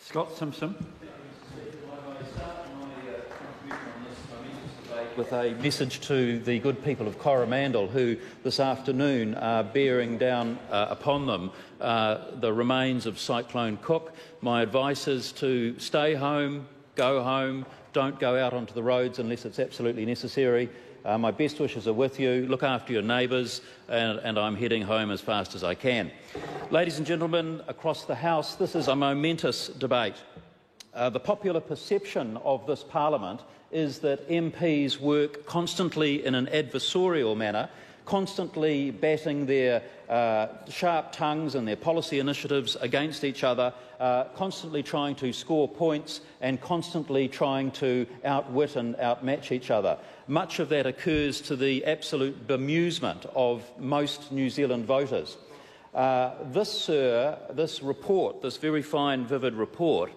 Scott Simpson. With a message to the good people of Coromandel who this afternoon are bearing down upon them the remains of Cyclone Cook. My advice is to stay home, go home, don't go out onto the roads unless it's absolutely necessary. My best wishes are with you. Look after your neighbours, and I'm heading home as fast as I can. Ladies and gentlemen, across the House, this is a momentous debate. The popular perception of this Parliament is that MPs work constantly in an adversarial manner, constantly batting their sharp tongues and their policy initiatives against each other, constantly trying to score points and constantly trying to outwit and outmatch each other. Much of that occurs to the absolute bemusement of most New Zealand voters. This report, this very fine, vivid report,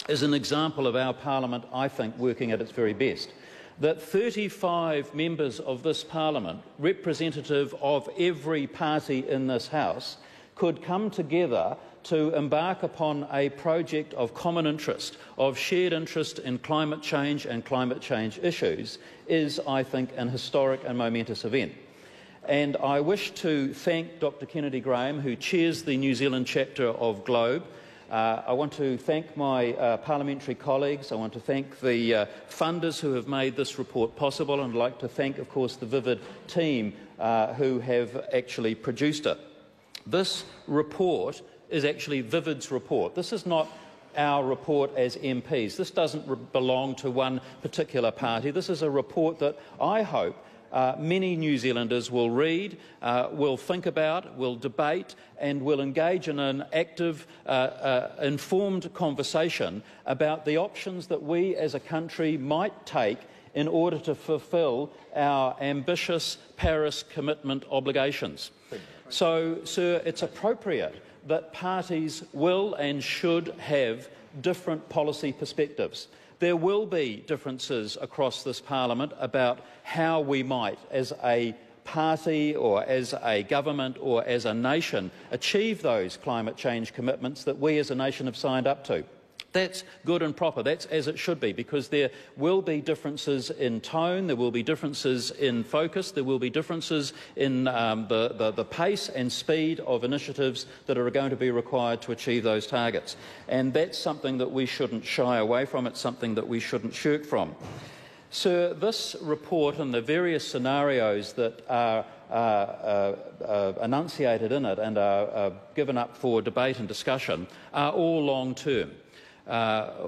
is an example of our Parliament, I think, working at its very best. That 35 members of this Parliament, representative of every party in this House, could come together to embark upon a project of common interest, of shared interest in climate change and climate change issues, is, I think, an historic and momentous event. And I wish to thank Dr Kennedy Graham, who chairs the New Zealand chapter of Globe. I want to thank my parliamentary colleagues. I want to thank the funders who have made this report possible, and I'd like to thank, of course, the Vivid team who have actually produced it. This report is actually Vivid's report. This is not our report as MPs. This doesn't belong to one particular party. This is a report that I hope many New Zealanders will read, will think about, will debate and will engage in an active, informed conversation about the options that we as a country might take in order to fulfil our ambitious Paris commitment obligations. So, sir, it's appropriate that parties will and should have different policy perspectives. There will be differences across this Parliament about how we might, as a party or as a government or as a nation, achieve those climate change commitments that we as a nation have signed up to. That's good and proper. That's as it should be, because there will be differences in tone, there will be differences in focus, there will be differences in the pace and speed of initiatives that are going to be required to achieve those targets. And that's something that we shouldn't shy away from. It's something that we shouldn't shirk from. Sir, this report and the various scenarios that are enunciated in it and are given up for debate and discussion are all long-term.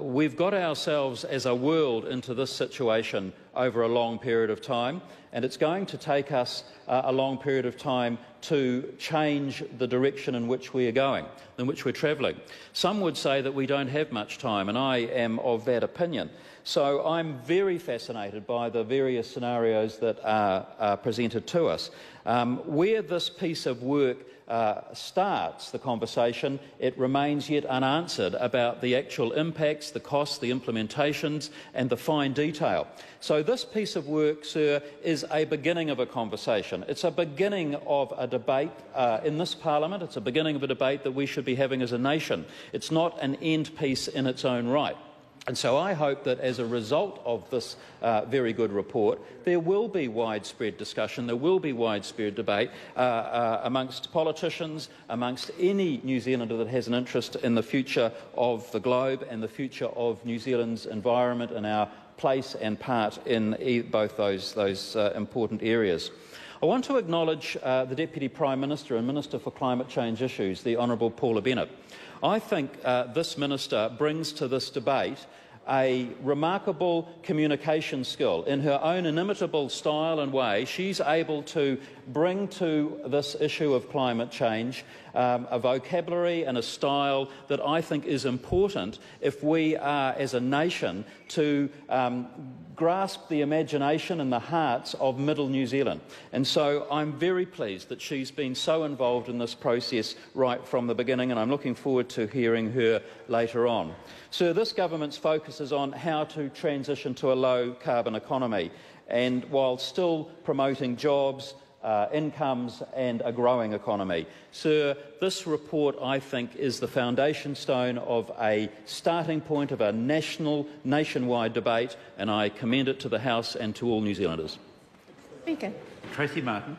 We've got ourselves as a world into this situation over a long period of time, and it's going to take us a long period of time to change the direction in which we are going, in which we're travelling. Some would say that we don't have much time, and I am of that opinion. So I'm very fascinated by the various scenarios that are presented to us. Where this piece of work starts the conversation, it remains yet unanswered about the actual impacts, the costs, the implementations and the fine detail. So this piece of work, sir, is a beginning of a conversation. It's a beginning of a debate in this Parliament. It's a beginning of a debate that we should be having as a nation. It's not an end piece in its own right. And so I hope that as a result of this very good report, there will be widespread discussion, there will be widespread debate amongst politicians, amongst any New Zealander that has an interest in the future of the globe and the future of New Zealand's environment and our place and part in both those important areas. I want to acknowledge the Deputy Prime Minister and Minister for Climate Change Issues, the Honourable Paula Bennett. I think this Minister brings to this debate a remarkable communication skill. In her own inimitable style and way, she's able to bring to this issue of climate change a vocabulary and a style that I think is important if we are, as a nation, to grasp the imagination and the hearts of Middle New Zealand. And so I'm very pleased that she's been so involved in this process right from the beginning, and I'm looking forward to hearing her later on. So this government's focus is on how to transition to a low-carbon economy, and while still promoting jobs, incomes and a growing economy. Sir, this report, I think, is the foundation stone of a starting point of a nationwide debate, and I commend it to the House and to all New Zealanders. Speaker. Tracy Martin.